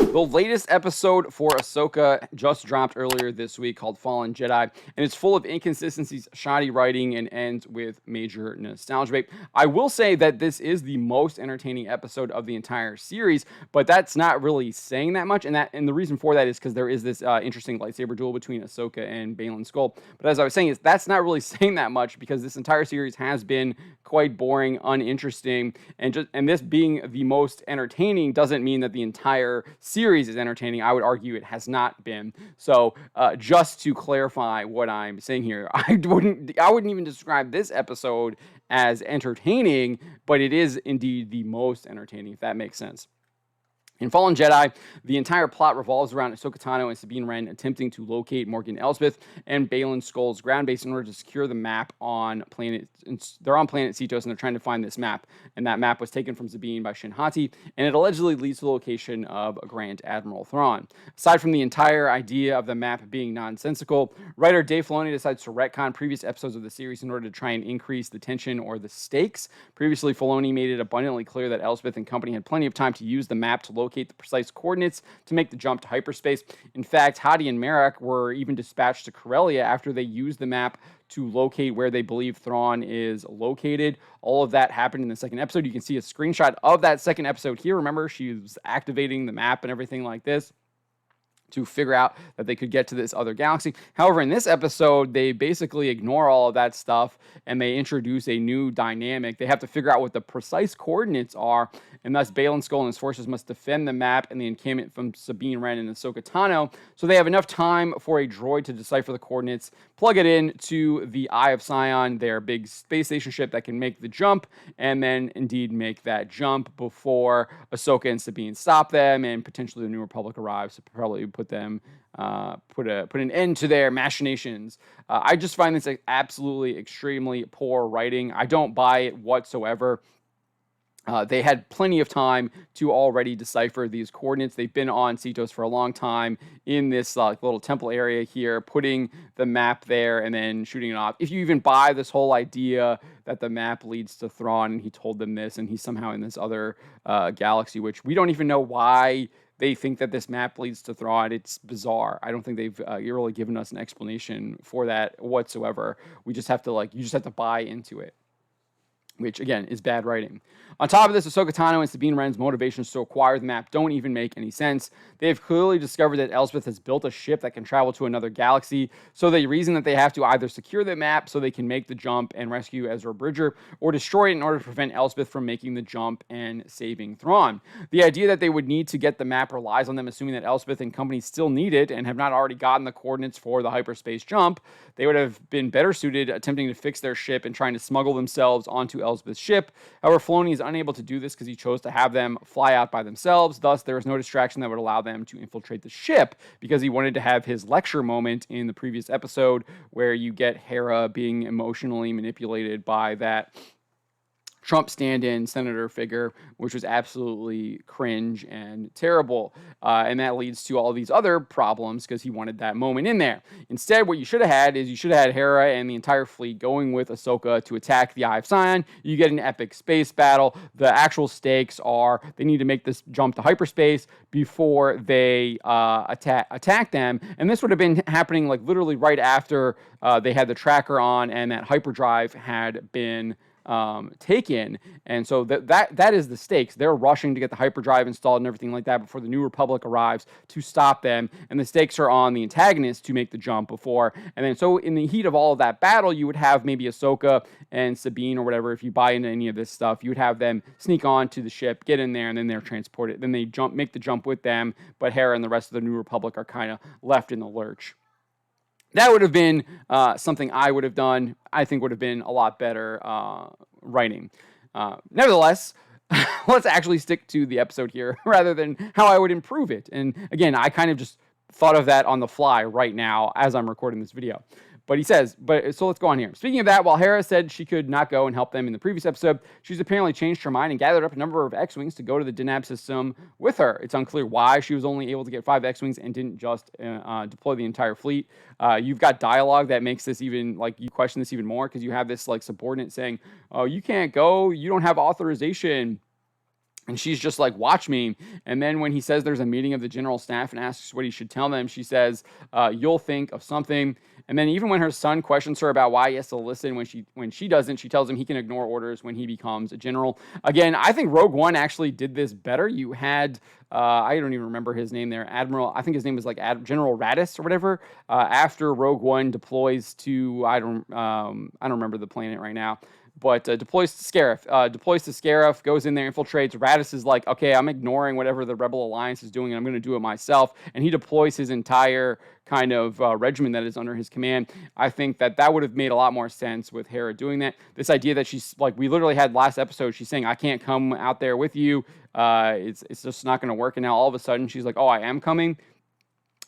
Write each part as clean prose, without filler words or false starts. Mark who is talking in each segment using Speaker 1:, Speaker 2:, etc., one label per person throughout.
Speaker 1: The latest episode for Ahsoka just dropped earlier this week called Fallen Jedi, and it's full of inconsistencies, shoddy writing, and ends with major nostalgia bait. I will say that this is the most entertaining episode of the entire series, but that's not really saying that much, and the reason for that is because there is this interesting lightsaber duel between Ahsoka and Balin Skull. But as I was saying, that's not really saying that much because this entire series has been quite boring, uninteresting, and this being the most entertaining doesn't mean that the entire series is entertaining. I would argue it has not been. So just to clarify what I'm saying here, I wouldn't even describe this episode as entertaining, but it is indeed the most entertaining, if that makes sense. In Fallen Jedi, the entire plot revolves around Ahsoka Tano and Sabine Wren attempting to locate Morgan Elsbeth and Balin Skull's ground base in order to secure the map on planet. They're on planet Cetos, and they're trying to find this map. And that map was taken from Sabine by Shin Hati, and it allegedly leads to the location of Grand Admiral Thrawn. Aside from the entire idea of the map being nonsensical, writer Dave Filoni decides to retcon previous episodes of the series in order to try and increase the tension or the stakes. Previously, Filoni made it abundantly clear that Elsbeth and company had plenty of time to use the map to locate the precise coordinates to make the jump to hyperspace. In fact, Hadi and Merrick were even dispatched to Corellia after they used the map to locate where they believe Thrawn is located. All of that happened in the second episode. You can see a screenshot of that second episode here. Remember, she was activating the map and everything like this to figure out that they could get to this other galaxy. However, in this episode, they basically ignore all of that stuff and they introduce a new dynamic. They have to figure out what the precise coordinates are, and thus Balin Skull and his forces must defend the map and the encampment from Sabine Wren and Ahsoka Tano, so they have enough time for a droid to decipher the coordinates, plug it in to the Eye of Scion, their big space station ship that can make the jump, and then indeed make that jump before Ahsoka and Sabine stop them, and potentially the New Republic arrives to probably put them put an end to their machinations. I just find this absolutely extremely poor writing. I don't buy it whatsoever. They had plenty of time to already decipher these coordinates. They've been on Cetos for a long time in this little temple area here, putting the map there and then shooting it off. If you even buy this whole idea that the map leads to Thrawn, and he told them this, and he's somehow in this other galaxy, which we don't even know why they think that this map leads to Thrawn. It's bizarre. I don't think they've really given us an explanation for that whatsoever. We just have to you just have to buy into it, which again is bad writing. On top of this, Ahsoka Tano and Sabine Wren's motivations to acquire the map don't even make any sense. They have clearly discovered that Elsbeth has built a ship that can travel to another galaxy, so the reason that they have to either secure the map so they can make the jump and rescue Ezra Bridger, or destroy it in order to prevent Elsbeth from making the jump and saving Thrawn. The idea that they would need to get the map relies on them assuming that Elsbeth and company still need it and have not already gotten the coordinates for the hyperspace jump. They would have been better suited attempting to fix their ship and trying to smuggle themselves onto Elsbeth's ship. However, Filoni is unable to do this because he chose to have them fly out by themselves. Thus, there is no distraction that would allow them to infiltrate the ship, because he wanted to have his lecture moment in the previous episode where you get Hera being emotionally manipulated by that Trump stand-in senator figure, which was absolutely cringe and terrible. And that leads to all these other problems because he wanted that moment in there. Instead, what you should have had is you should have had Hera and the entire fleet going with Ahsoka to attack the Eye of Scion. You get an epic space battle. The actual stakes are they need to make this jump to hyperspace before they attack them. And this would have been happening literally right after they had the tracker on and that hyperdrive had been taken. And so that is the stakes. They're rushing to get the hyperdrive installed and everything like that before the New Republic arrives to stop them. And the stakes are on the antagonist to make the jump before. And then so in the heat of all of that battle, you would have maybe Ahsoka and Sabine or whatever, if you buy into any of this stuff, you would have them sneak on to the ship, get in there, and then they're transported. Then they make the jump with them, but Hera and the rest of the New Republic are kind of left in the lurch. That would have been something I would have done. I think would have been a lot better writing. Nevertheless, let's actually stick to the episode here rather than how I would improve it. And again, I kind of just thought of that on the fly right now as I'm recording this video. But he says, so let's go on here. Speaking of that, while Hera said she could not go and help them in the previous episode, she's apparently changed her mind and gathered up a number of X-Wings to go to the Denab system with her. It's unclear why she was only able to get 5 X-Wings and didn't just deploy the entire fleet. You've got dialogue that makes this even, you question this even more, because you have this, subordinate saying, oh, you can't go, you don't have authorization. And she's just like, watch me. And then when he says there's a meeting of the general staff and asks what he should tell them, she says, you'll think of something. And then even when her son questions her about why he has to listen when she doesn't, she tells him he can ignore orders when he becomes a general. Again, I think Rogue One actually did this better. You had, I don't even remember his name there, Admiral, I think his name was like General Radis or whatever, after Rogue One deploys to, I don't remember the planet right now. But deploys to Scarif, goes in there, infiltrates. Radis is like, okay, I'm ignoring whatever the Rebel Alliance is doing, and I'm going to do it myself. And he deploys his entire kind of regiment that is under his command. I think that would have made a lot more sense with Hera doing that. This idea that she's like, we literally had last episode, she's saying, I can't come out there with you. It's just not going to work. And now all of a sudden she's like, oh, I am coming.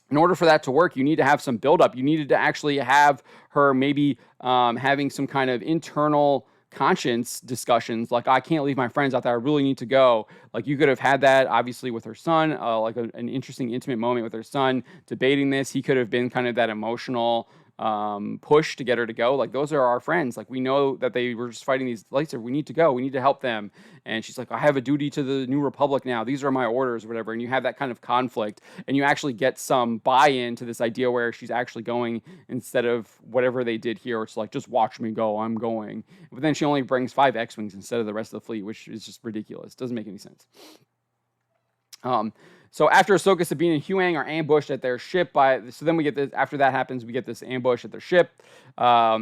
Speaker 1: In order for that to work, you need to have some buildup. You needed to actually have her maybe having some kind of internal conscience discussions, like, I can't leave my friends out there, I really need to go. Like, you could have had that obviously with her son, like an interesting intimate moment with her son debating this. He could have been kind of that emotional push to get her to go. Like, those are our friends. Like, we know that they were just fighting these lightsabers. We need to go. We need to help them. And she's like, I have a duty to the New Republic now. These are my orders, or whatever. And you have that kind of conflict, and you actually get some buy-in to this idea where she's actually going instead of whatever they did here. It's like, just watch me go. I'm going. But then she only brings 5 X-Wings instead of the rest of the fleet, which is just ridiculous. Doesn't make any sense. So after Ahsoka, Sabine, and Hewangs are ambushed at their ship so then we get this, after that happens, we get this ambush at their ship by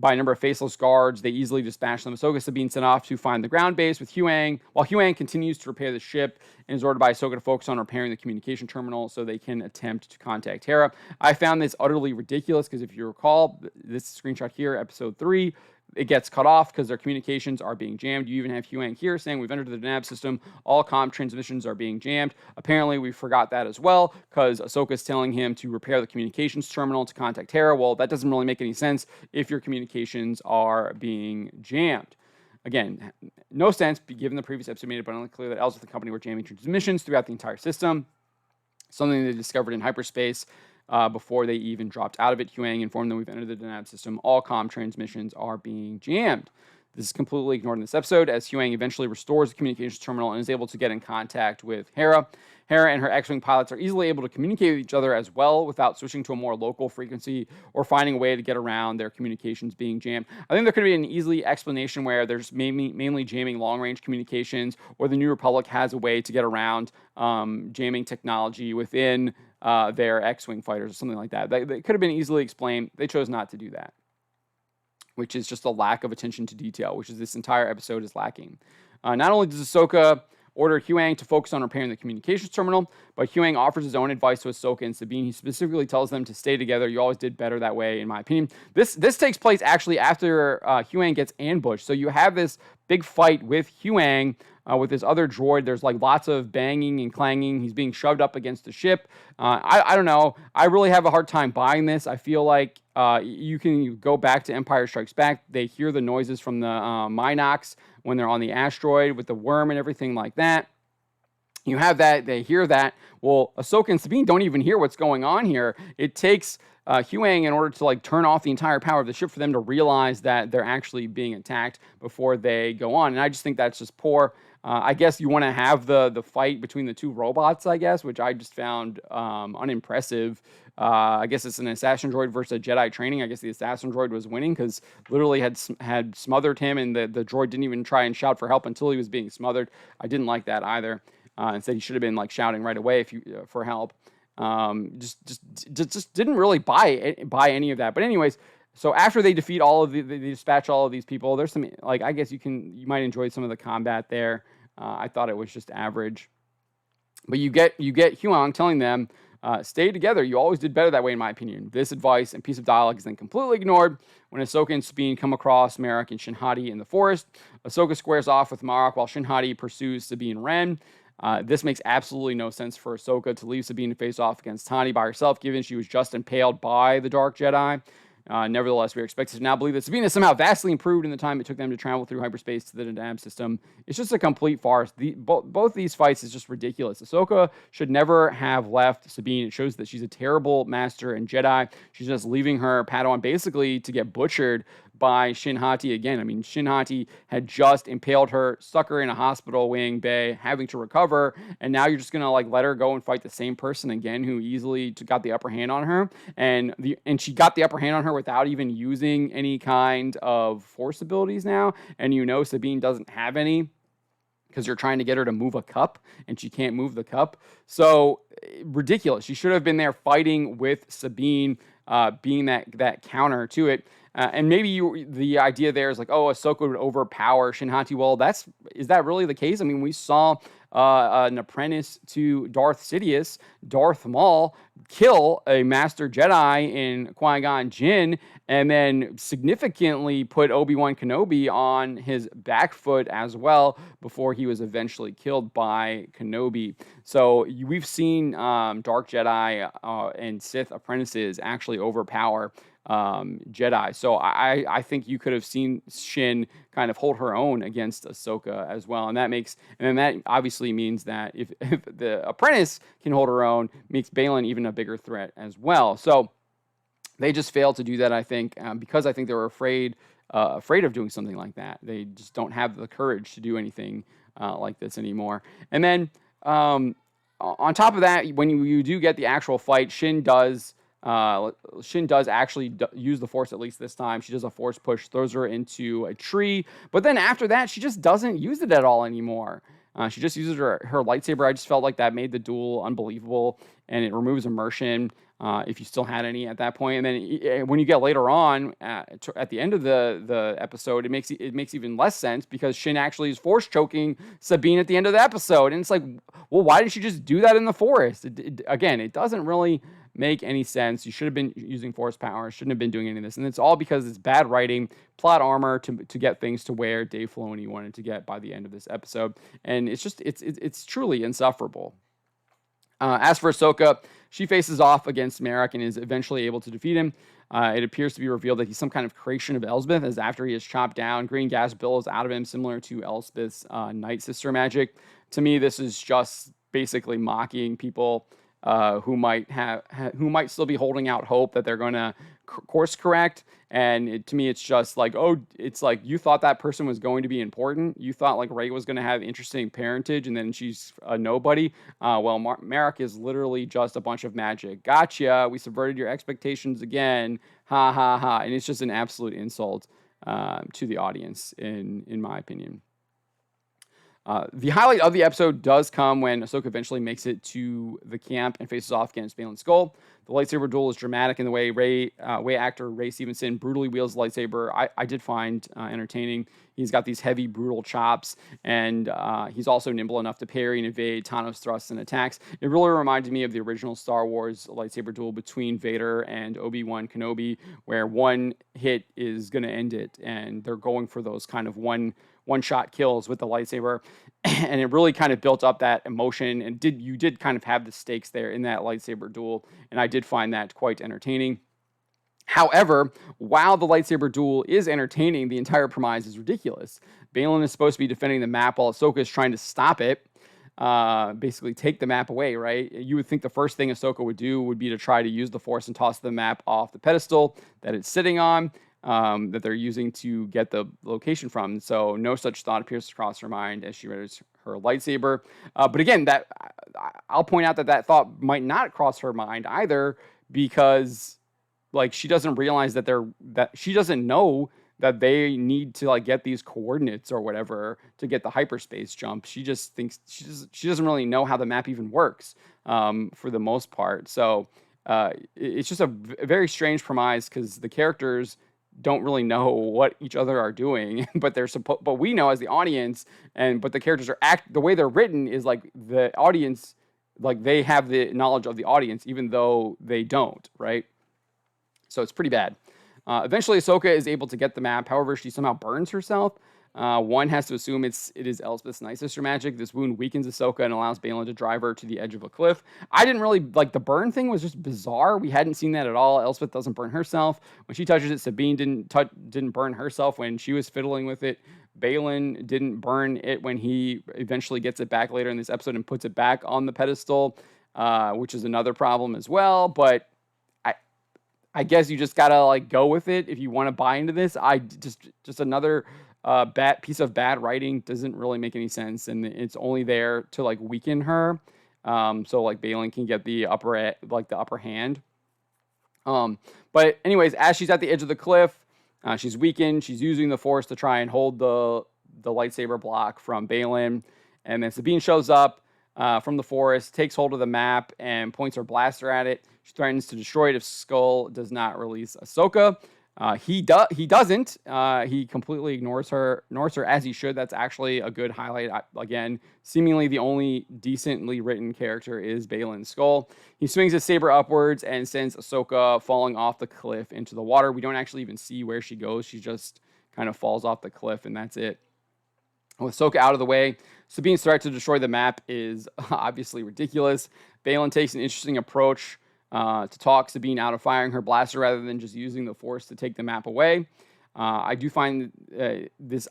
Speaker 1: a number of faceless guards. They easily dispatch them. Ahsoka, Sabine sent off to find the ground base with Hewangs, while Hewangs continues to repair the ship and is ordered by Ahsoka to focus on repairing the communication terminal so they can attempt to contact Hera. I found this utterly ridiculous because if you recall, this screenshot here, episode 3, it gets cut off because their communications are being jammed. You even have Hewangs here saying, we've entered the nav system. All comm transmissions are being jammed. Apparently, we forgot that as well because Ahsoka is telling him to repair the communications terminal to contact Hera. Well, that doesn't really make any sense if your communications are being jammed. Again, no sense, given the previous episode made it abundantly clear that Elswith and company were jamming transmissions throughout the entire system. Something they discovered in hyperspace. Before they even dropped out of it. Hewangs informed them we've entered the nav system. All comm transmissions are being jammed. This is completely ignored in this episode as Hewangs eventually restores the communications terminal and is able to get in contact with Hera. Hera and her X-Wing pilots are easily able to communicate with each other as well without switching to a more local frequency or finding a way to get around their communications being jammed. I think there could be an easy explanation where there's mainly jamming long-range communications, or the New Republic has a way to get around jamming technology within their X-Wing fighters or something like that. They could have been easily explained. They chose not to do that, which is just a lack of attention to detail, which is this entire episode is lacking. Not only does Ahsoka order Hewangs to focus on repairing the communications terminal, but Hewangs offers his own advice to Ahsoka and Sabine. He specifically tells them to stay together. You always did better that way, in my opinion. This takes place actually after Hewangs gets ambushed. So you have this big fight with Hewangs with this other droid. There's like lots of banging and clanging. He's being shoved up against the ship. I don't know. I really have a hard time buying this. I feel like you can go back to Empire Strikes Back. They hear the noises from the Minox when they're on the asteroid with the worm and everything like that. You have that. They hear that. Well, Ahsoka and Sabine don't even hear what's going on here. It takes Hewangs in order to like turn off the entire power of the ship for them to realize that they're actually being attacked before they go on. And I just think that's just poor. I guess you want to have the fight between the two robots, I guess, which I just found unimpressive. I guess it's an assassin droid versus a Jedi training. I guess the assassin droid was winning because literally had smothered him, and the droid didn't even try and shout for help until he was being smothered. I didn't like that either. Instead, he should have been like shouting right away for help. Just didn't really buy any of that. But anyways, so after they defeat they dispatch all of these people. There's some like, I guess you might enjoy some of the combat there. I thought it was just average, but you get Hewangs telling them, stay together. You always did better that way, in my opinion. This advice and piece of dialogue is then completely ignored when Ahsoka and Sabine come across Marek and Shin-Hati in the forest. Ahsoka squares off with Marek while Shin-Hati pursues Sabine Wren. This makes absolutely no sense for Ahsoka to leave Sabine to face off against Hati by herself, given she was just impaled by the Dark Jedi. Nevertheless, we are expected to now believe that Sabine is somehow vastly improved in the time it took them to travel through hyperspace to the nav system. It's just a complete farce. Both these fights is just ridiculous. Ahsoka should never have left Sabine. It shows that she's a terrible master and Jedi. She's just leaving her Padawan basically to get butchered by Shin Hati again. I mean, Shin Hati had just impaled her, stuck her in a hospital wing bay, having to recover, and now you're just gonna like let her go and fight the same person again who easily got the upper hand on her, and she got the upper hand on her without even using any kind of force abilities now, and Sabine doesn't have any because you're trying to get her to move a cup and she can't move the cup. So ridiculous. She should have been there fighting with Sabine, being that counter to it. And maybe the idea there is like, oh, Ahsoka would overpower Shin Hati. Well, is that really the case? I mean, we saw an apprentice to Darth Sidious, Darth Maul, kill a master Jedi in Qui-Gon Jinn, and then significantly put Obi-Wan Kenobi on his back foot as well before he was eventually killed by Kenobi. So we've seen Dark Jedi and Sith apprentices actually overpower Jedi. So I think you could have seen Shin kind of hold her own against Ahsoka as well, and that obviously means that if the apprentice can hold her own, makes Balin even a bigger threat as well. So they just failed to do that, I think, because I think they were afraid of doing something like that. They just don't have the courage to do anything like this anymore. And then on top of that, when you do get the actual fight, Shin does actually use the Force, at least this time. She does a Force push, throws her into a tree, but then after that, she just doesn't use it at all anymore. She just uses her lightsaber. I just felt like that made the duel unbelievable, and it removes immersion if you still had any at that point. And then when you get later on at the end of the episode, it makes even less sense because Shin actually is Force choking Sabine at the end of the episode, and it's like, well, why did she just do that in the forest? Again, it doesn't really make any sense. You should have been using Force power. Shouldn't have been doing any of this. And it's all because it's bad writing, plot armor to get things to where Dave Filoni wanted to get by the end of this episode. And it's truly insufferable. As for Ahsoka, she faces off against Merrick and is eventually able to defeat him. It appears to be revealed that he's some kind of creation of Elsbeth, as after he is chopped down, green gas billows out of him, similar to Elspeth's Night Sister magic. To me, this is just basically mocking people who might still be holding out hope that they're going to course correct. And to me, it's just like, it's like you thought that person was going to be important. You thought like Rey was going to have interesting parentage, and then she's a nobody. Well, Merrick is literally just a bunch of magic. Gotcha. We subverted your expectations again. Ha ha ha. And it's just an absolute insult to the audience, in my opinion. The highlight of the episode does come when Ahsoka eventually makes it to the camp and faces off against Balin Skull. The lightsaber duel is dramatic in the way actor Ray Stevenson brutally wields the lightsaber. I did find entertaining. He's got these heavy, brutal chops, and he's also nimble enough to parry and evade Thanos' thrusts and attacks. It really reminded me of the original Star Wars lightsaber duel between Vader and Obi-Wan Kenobi, where one hit is going to end it, and they're going for those kind of one-shot kills with the lightsaber, and it really kind of built up that emotion, and you did kind of have the stakes there in that lightsaber duel, and I did find that quite entertaining. However, while the lightsaber duel is entertaining, the entire premise is ridiculous. Balin is supposed to be defending the map while Ahsoka is trying to stop it, basically take the map away, right? You would think the first thing Ahsoka would do would be to try to use the Force and toss the map off the pedestal that it's sitting on, that they're using to get the location from. So no such thought appears to cross her mind as she readies her lightsaber. But again, I'll point out that thought might not cross her mind either, because like she doesn't realize that she doesn't know that they need to like get these coordinates or whatever to get the hyperspace jump. She just thinks she doesn't really know how the map even works for the most part. So it's just a very strange premise, because the characters don't really know what each other are doing, but but we know as the audience, but the characters the way they're written is like the audience, like they have the knowledge of the audience, even though they don't, right? So it's pretty bad. Eventually, Ahsoka is able to get the map. However, she somehow burns herself. One has to assume it is Elspeth's Night Sister magic. This wound weakens Ahsoka and allows Balin to drive her to the edge of a cliff. I didn't really like the burn thing. Was just bizarre. We hadn't seen that at all. Elspeth doesn't burn herself when she touches it. Sabine didn't burn herself when she was fiddling with it. Balin didn't burn it when he eventually gets it back later in this episode and puts it back on the pedestal, which is another problem as well. But I guess you just gotta like go with it if you want to buy into this. Just another bad piece of bad writing. Doesn't really make any sense, and it's only there to like weaken her. So like Balin can get the the upper hand. But anyways, as she's at the edge of the cliff, she's weakened. She's using the Force to try and hold the lightsaber block from Balin, and then Sabine shows up from the forest, takes hold of the map, and points her blaster at it. She threatens to destroy it if Skull does not release Ahsoka. He doesn't. He completely ignores her as he should. That's actually a good highlight. Again, seemingly the only decently written character is Balin Skull. He swings his saber upwards and sends Ahsoka falling off the cliff into the water. We don't actually even see where she goes. She just kind of falls off the cliff, and that's it. With Ahsoka out of the way, Sabine's threat to destroy the map is obviously ridiculous. Balin takes an interesting approach to talk Sabine out of firing her blaster rather than just using the Force to take the map away. I do find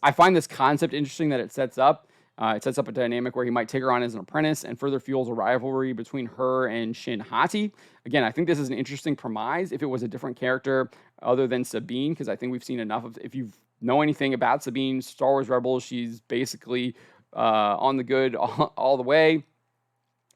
Speaker 1: I find this concept interesting that it sets up. It sets up a dynamic where he might take her on as an apprentice and further fuels a rivalry between her and Shin Hati. Again, I think this is an interesting premise if it was a different character other than Sabine, because I think we've seen enough of, if you know anything about Sabine, Star Wars Rebels, she's basically on the good all the way.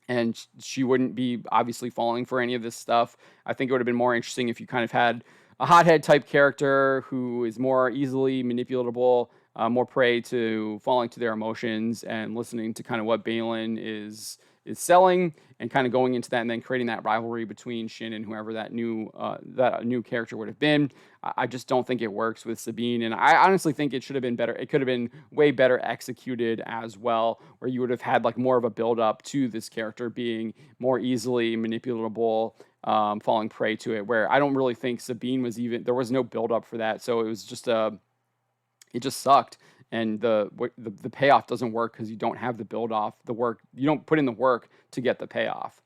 Speaker 1: And she wouldn't be obviously falling for any of this stuff. I think it would have been more interesting if you kind of had a hothead type character who is more easily manipulatable, more prey to falling to their emotions and listening to kind of what Balin is selling, and kind of going into that and then creating that rivalry between Shin and whoever that new character would have been. I just don't think it works with Sabine, and I honestly think it should have been better. It could have been way better executed as well, where you would have had like more of a build up to this character being more easily manipulatable, falling prey to it. Where I don't really think Sabine was even, there was no build up for that, so it was just it just sucked. And the payoff doesn't work because you don't have the build off, the work. You don't put in the work to get the payoff.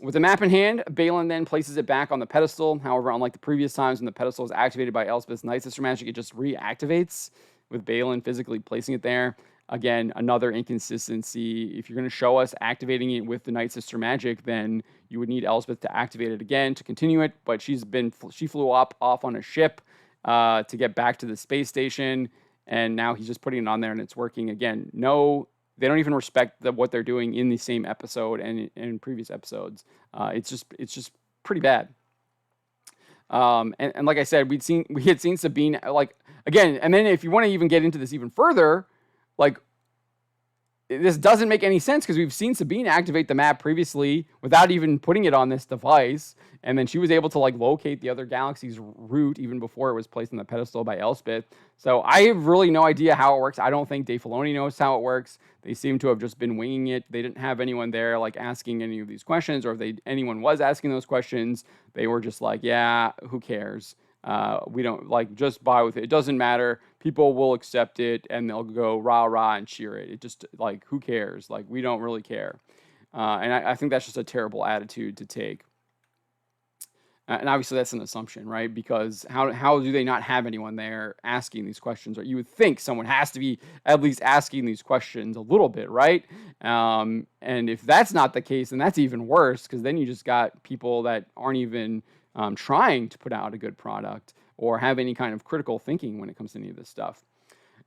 Speaker 1: With the map in hand, Balin then places it back on the pedestal. However, unlike the previous times when the pedestal is activated by Elspeth's Night Sister magic, it just reactivates with Balin physically placing it there. Again, another inconsistency. If you're going to show us activating it with the Night Sister magic, then you would need Elspeth to activate it again to continue it. But she flew off on a ship to get back to the space station, and now he's just putting it on there and it's working again. No, they don't even respect what they're doing in the same episode and in previous episodes. It's just pretty bad. And like I said, we had seen Sabine, like, again, and then if you want to even get into this even further, like, this doesn't make any sense because we've seen Sabine activate the map previously without even putting it on this device, and then she was able to like locate the other galaxy's route even before it was placed on the pedestal by Elspeth. So I have really no idea how it works. I don't think Dave Filoni knows how it works. They seem to have just been winging it. They didn't have anyone there like asking any of these questions, or if anyone was asking those questions, they were just like, yeah, who cares? We don't, like, just buy with it. It doesn't matter. People will accept it and they'll go rah rah and cheer it. It just, like, who cares? Like, we don't really care. And I think that's just a terrible attitude to take. And obviously that's an assumption, right? Because how do they not have anyone there asking these questions? Or you would think someone has to be at least asking these questions a little bit, right? And if that's not the case, then that's even worse, because then you just got people that aren't even trying to put out a good product or have any kind of critical thinking when it comes to any of this stuff.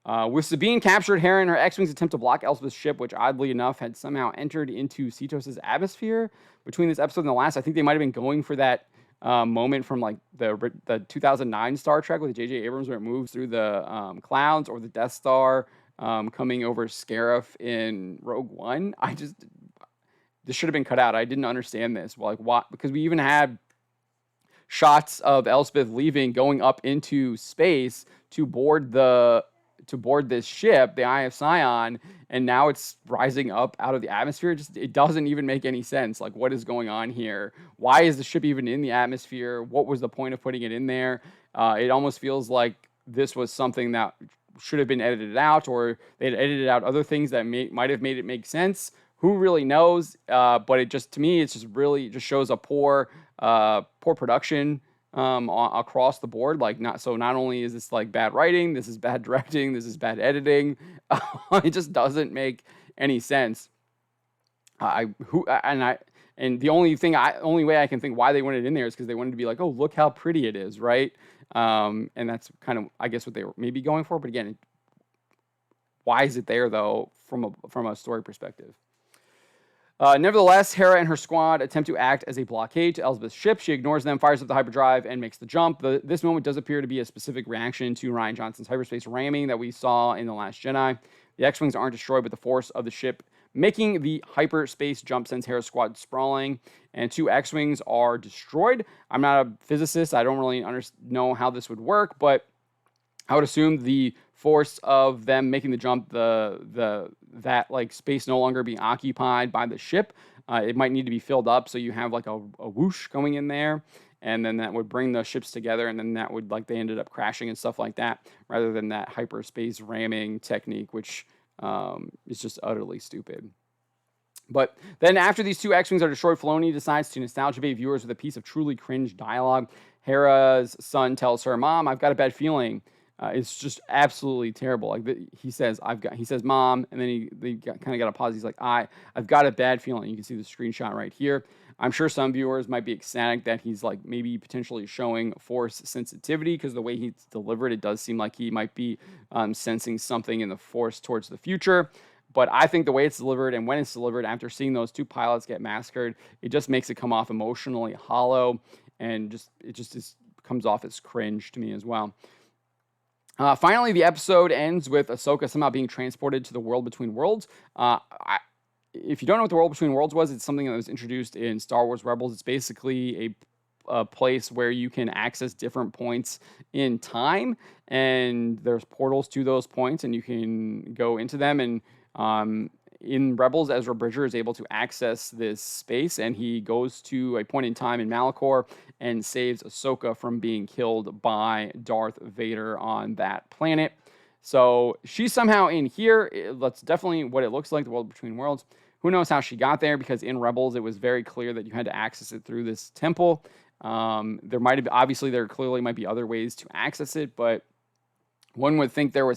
Speaker 1: With Sabine captured, Hera and her X-Wings attempt to block Elspeth's ship, which oddly enough had somehow entered into Cetos' atmosphere between this episode and the last. I think they might have been going for that moment from like the 2009 Star Trek with J.J. Abrams, where it moves through the clouds, or the Death Star coming over Scarif in Rogue One. This should have been cut out. I didn't understand this. Well, like, what? Because we even had shots of Elspeth leaving, going up into space to board this ship, the Eye of Scion, and now it's rising up out of the atmosphere. It doesn't even make any sense. Like, what is going on here? Why is the ship even in the atmosphere? What was the point of putting it in there? It almost feels like this was something that should have been edited out, or they had edited out other things that might have made it make sense. Who really knows? But it just, to me, it's just really just shows a poor production across the board. Like, not only is this like bad writing, this is bad directing, this is bad editing. It just doesn't make any sense. And And the only way I can think why they wanted it in there is because they wanted to be like, oh, look how pretty it is, right? And that's kind of, I guess, what they were maybe going for. But again, why is it there though from a story perspective? Nevertheless, Hera and her squad attempt to act as a blockade to Elsbeth's ship. She ignores them, fires up the hyperdrive, and makes the jump. This moment does appear to be a specific reaction to Rian Johnson's hyperspace ramming that we saw in The Last Jedi. The X-Wings aren't destroyed, but the force of the ship making the hyperspace jump sends Hera's squad sprawling, and 2 X-Wings are destroyed. I'm not a physicist. I don't really know how this would work, but I would assume the force of them making the jump, that like space no longer being occupied by the ship, it might need to be filled up. So you have like a whoosh going in there, and then that would bring the ships together, and then that would, like, they ended up crashing and stuff like that, rather than that hyperspace ramming technique, which is just utterly stupid. But then after these 2 X-Wings are destroyed, Filoni decides to nostalgia bait viewers with a piece of truly cringe dialogue. Hera's son tells her, "Mom, I've got a bad feeling." It's just absolutely terrible. Like he says, "Mom," and then he kind of got a pause. He's like, "I've got a bad feeling." You can see the screenshot right here. I'm sure some viewers might be ecstatic that he's like maybe potentially showing force sensitivity, because the way he's delivered, it does seem like he might be sensing something in the force towards the future. But I think the way it's delivered and when it's delivered, after seeing those 2 pilots get massacred, it just makes it come off emotionally hollow, and it just comes off as cringe to me as well. Finally, the episode ends with Ahsoka somehow being transported to the world between worlds. If you don't know what the world between worlds was, it's something that was introduced in Star Wars Rebels. It's basically a place where you can access different points in time, and there's portals to those points, and you can go into them. And in Rebels, Ezra Bridger is able to access this space, and he goes to a point in time in Malachor and saves Ahsoka from being killed by Darth Vader on that planet. So she's somehow in here. That's definitely what it looks like, the world between worlds. Who knows how she got there, because in Rebels, it was very clear that you had to access it through this temple. There clearly might be other ways to access it, but one would think you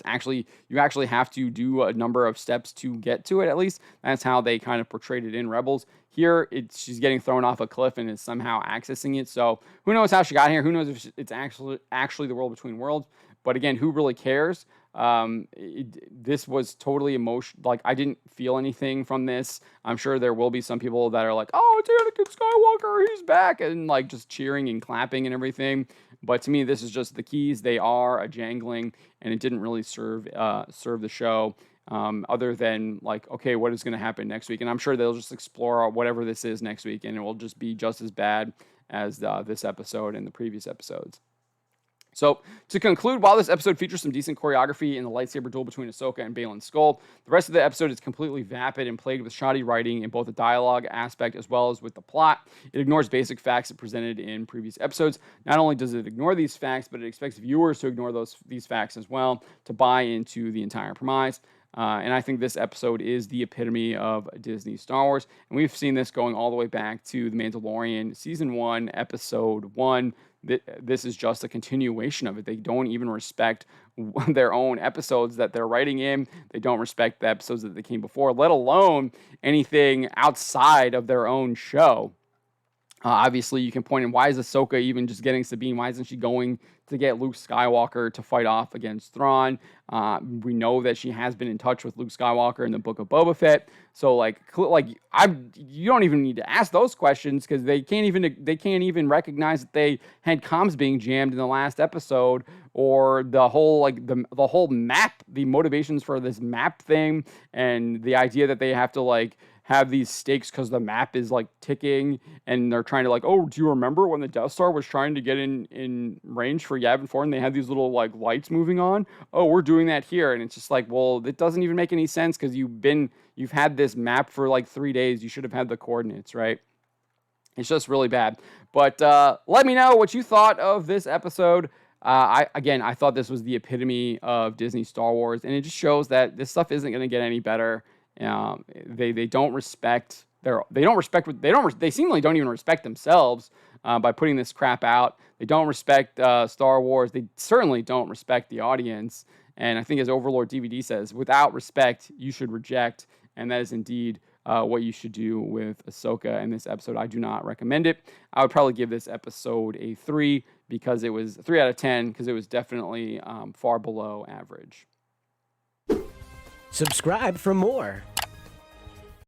Speaker 1: actually have to do a number of steps to get to it, at least. That's how they kind of portrayed it in Rebels. Here, she's getting thrown off a cliff and is somehow accessing it. So who knows how she got here? Who knows if it's actually the world between worlds? But again, who really cares? This was totally emotional. Like, I didn't feel anything from this. I'm sure there will be some people that are like, "Oh, it's Anakin Skywalker, he's back," and like just cheering and clapping and everything. But to me, this is just the keys. They are a jangling, and it didn't really serve the show. Other than like, okay, what is going to happen next week? And I'm sure they'll just explore whatever this is next week, and it will just be just as bad as this episode and the previous episodes. So, to conclude, while this episode features some decent choreography in the lightsaber duel between Ahsoka and Balin's skull, the rest of the episode is completely vapid and plagued with shoddy writing in both the dialogue aspect as well as with the plot. It ignores basic facts it presented in previous episodes. Not only does it ignore these facts, but it expects viewers to ignore these facts as well to buy into the entire premise. And I think this episode is the epitome of Disney Star Wars. And we've seen this going all the way back to The Mandalorian Season 1, Episode 1. This is just a continuation of it. They don't even respect their own episodes that they're writing in. They don't respect the episodes that they came before, let alone anything outside of their own show. Obviously, you can point in, why is Ahsoka even just getting Sabine? Why isn't she going to get Luke Skywalker to fight off against Thrawn? We know that she has been in touch with Luke Skywalker in the Book of Boba Fett. So, you don't even need to ask those questions, because they can't even recognize that they had comms being jammed in the last episode, or the whole the whole map, the motivations for this map thing, and the idea that they have to have these stakes because the map is ticking, and they're trying to oh, do you remember when the Death Star was trying to get in range for Yavin 4 and they had these little lights moving on? Oh, we're doing that here. And it's just well, it doesn't even make any sense, because you've had this map for 3 days. You should have had the coordinates, right? It's just really bad. But let me know what you thought of this episode. I thought this was the epitome of Disney Star Wars, and it just shows that this stuff isn't going to get any better. They don't respect they seemingly don't even respect themselves by putting this crap out. They don't respect Star Wars. They certainly don't respect the audience. And I think, as Overlord DVD says, without respect, you should reject. And that is indeed what you should do with Ahsoka in this episode. I do not recommend it. I would probably give this episode a 3 because it was 3 out of 10 because it was definitely far below average.
Speaker 2: Subscribe for more.